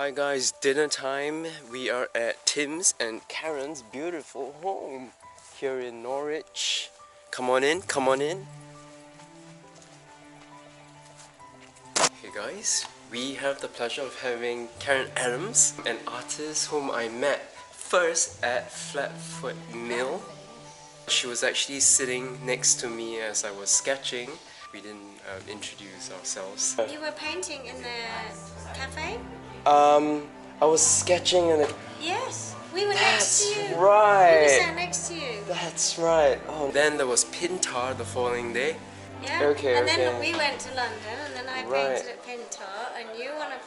Hi guys, dinner time. We are at Tim's and Karen's beautiful home here in Norwich. Come on in, come on in. Hey guys, we have the pleasure of having Karen Adams, an artist whom I met first at Flatfoot Mill. She was actually sitting next to me as I was sketching. We didn't introduce ourselves. You were painting in the cafe? I was sketching in the... Yes, we were next to you. That's right. We were sat next to you. That's right. Oh, then there was Pintar the following day. Yeah. Okay, and then okay. we went to London, and then I painted at Pintar, and you on a...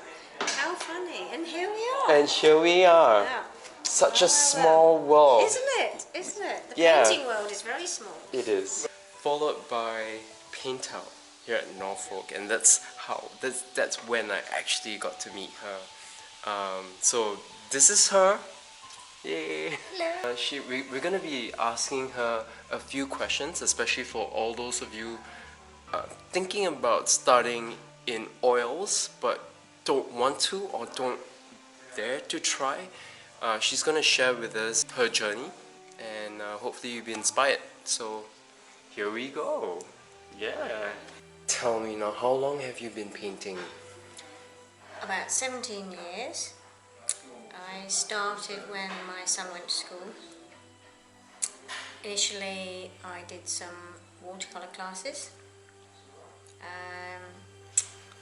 How funny! And here we are. And here we are. Wow. Such a small world. Isn't it? Isn't it? The Yeah. painting world is very small. It is. Followed by Pintar here at Norfolk, and that's when I actually got to meet her. So this is her. Yay! Hello. We're gonna be asking her a few questions, especially for all those of you thinking about starting in oils but don't want to or don't dare to try. She's gonna share with us her journey, and hopefully you'll be inspired. So here we go. Yeah. Tell me now, how long have you been painting? About 17 years. I started when my son went to school. Initially, I did some watercolour classes,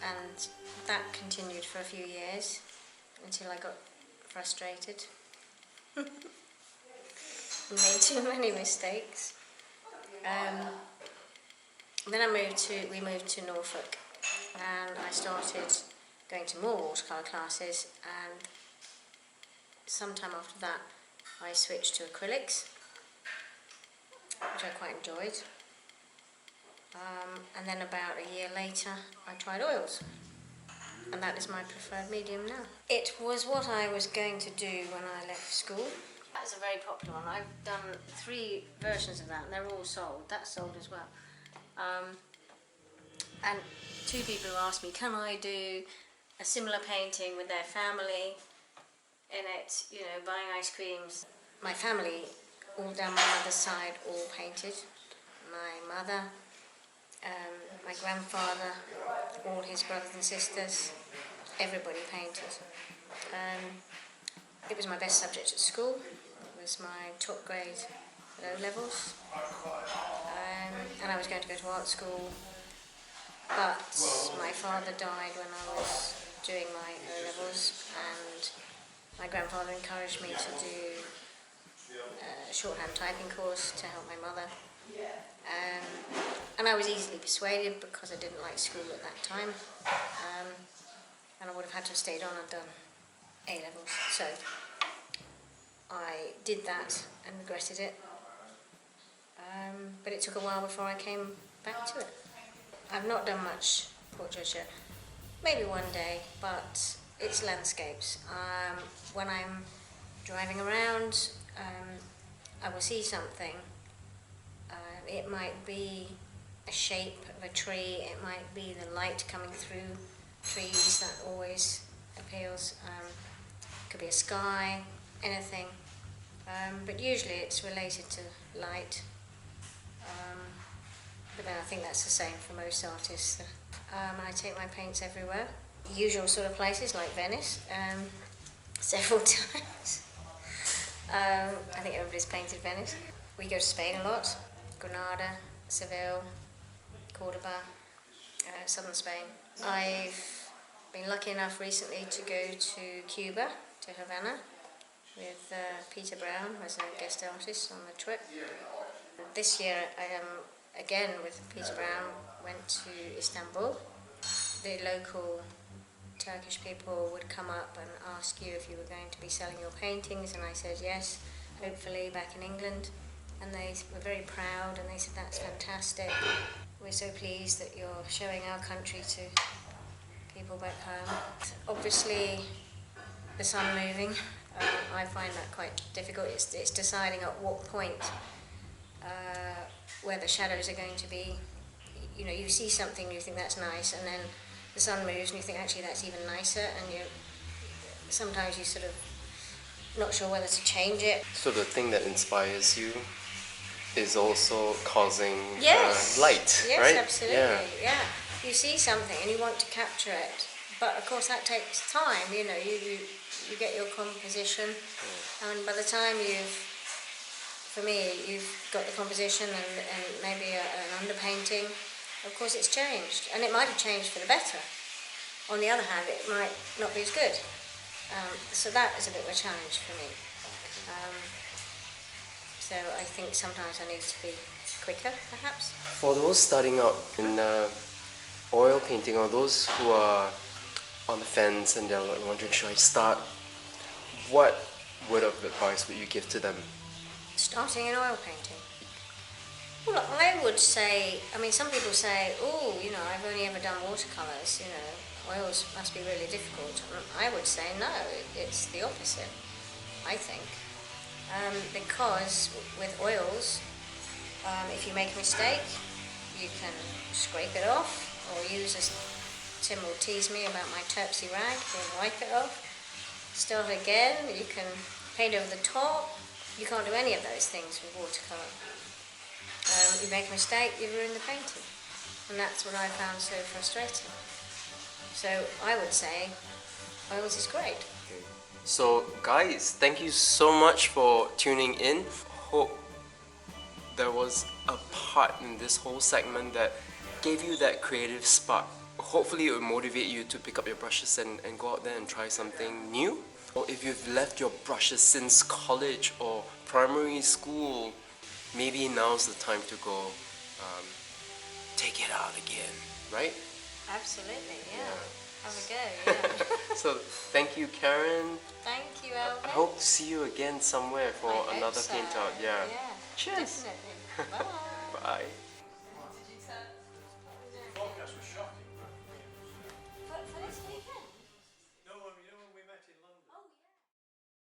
and that continued for a few years until I got frustrated. Made too many mistakes. Then we moved to Norfolk, and I started going to more watercolour classes, and sometime after that I switched to acrylics, which I quite enjoyed. And then about a year later I tried oils, and that is my preferred medium now. It was what I was going to do when I left school. That's a very popular one. I've done 3 versions of that, and they're all sold. That's sold as well. And 2 people asked me, can I do a similar painting with their family in it, you know, buying ice creams. My family, all down my mother's side, all painted. My mother, my grandfather, all his brothers and sisters, everybody painted. It was my best subject at school. It was my top grade at O-levels. And I was going to go to art school, but my father died when I was doing my O-levels, and my grandfather encouraged me to do a shorthand typing course to help my mother. And I was easily persuaded because I didn't like school at that time. And I would have had to have stayed on and done A-levels. So I did that and regretted it. But it took a while before I came back to it. I've not done much portraiture, maybe one day, but it's landscapes. When I'm driving around, I will see something. It might be a shape of a tree, it might be the light coming through trees, that always appeals. Could be a sky, anything. But usually it's related to light. But then I think that's the same for most artists. I take my paints everywhere. Usual sort of places like Venice, several times. I think everybody's painted Venice. We go to Spain a lot. Granada, Seville, Cordoba, southern Spain. I've been lucky enough recently to go to Cuba, to Havana, with Peter Brown as a guest artist on the trip. This year I am again with Peter Brown, went to Istanbul. The local Turkish people would come up and ask you if you were going to be selling your paintings, and I said yes, hopefully back in England. And they were very proud, and they said, that's fantastic. We're so pleased that you're showing our country to people back home. Obviously, the sun moving, I find that quite difficult. It's deciding at what point where the shadows are going to be. You know, you see something, you think that's nice, and then the sun moves and you think actually that's even nicer, and sometimes you sort of not sure whether to change it. So the thing that inspires you is also causing Yes. light, Yes, right? absolutely. Yeah. Yeah. You see something and you want to capture it, but of course that takes time. You know, you get your composition, and by the time for me, you've got the composition and maybe an underpainting. Of course, it's changed, and it might have changed for the better. On the other hand, it might not be as good. So that is a bit of a challenge for me. Um, so I think sometimes I need to be quicker, perhaps. For those starting out in oil painting, or those who are on the fence and they're like wondering, should I start? What word of advice would you give to them? Starting in oil painting. Well, I would say, I mean, some people say, oh, you know, I've only ever done watercolours, you know, oils must be really difficult. I would say no, it's the opposite, I think. Because with oils, if you make a mistake, you can scrape it off, or use, as Tim will tease me about my Terpsy rag, you can wipe it off, start again, you can paint over the top. You can't do any of those things with watercolour. You make a mistake, you ruin the painting. And that's what I found so frustrating. So I would say oils is great. So guys, thank you so much for tuning in. Hope there was a part in this whole segment that gave you that creative spark. Hopefully it will motivate you to pick up your brushes and go out there and try something new. Or if you've left your brushes since college or primary school, maybe now's the time to go take it out again, right? Absolutely, yeah. Have a go, yeah. So thank you, Karen. Thank you, Alvin. I hope to see you again somewhere for I hope another so. paint out. Yeah. Yeah, Cheers. definitely. Bye. Bye.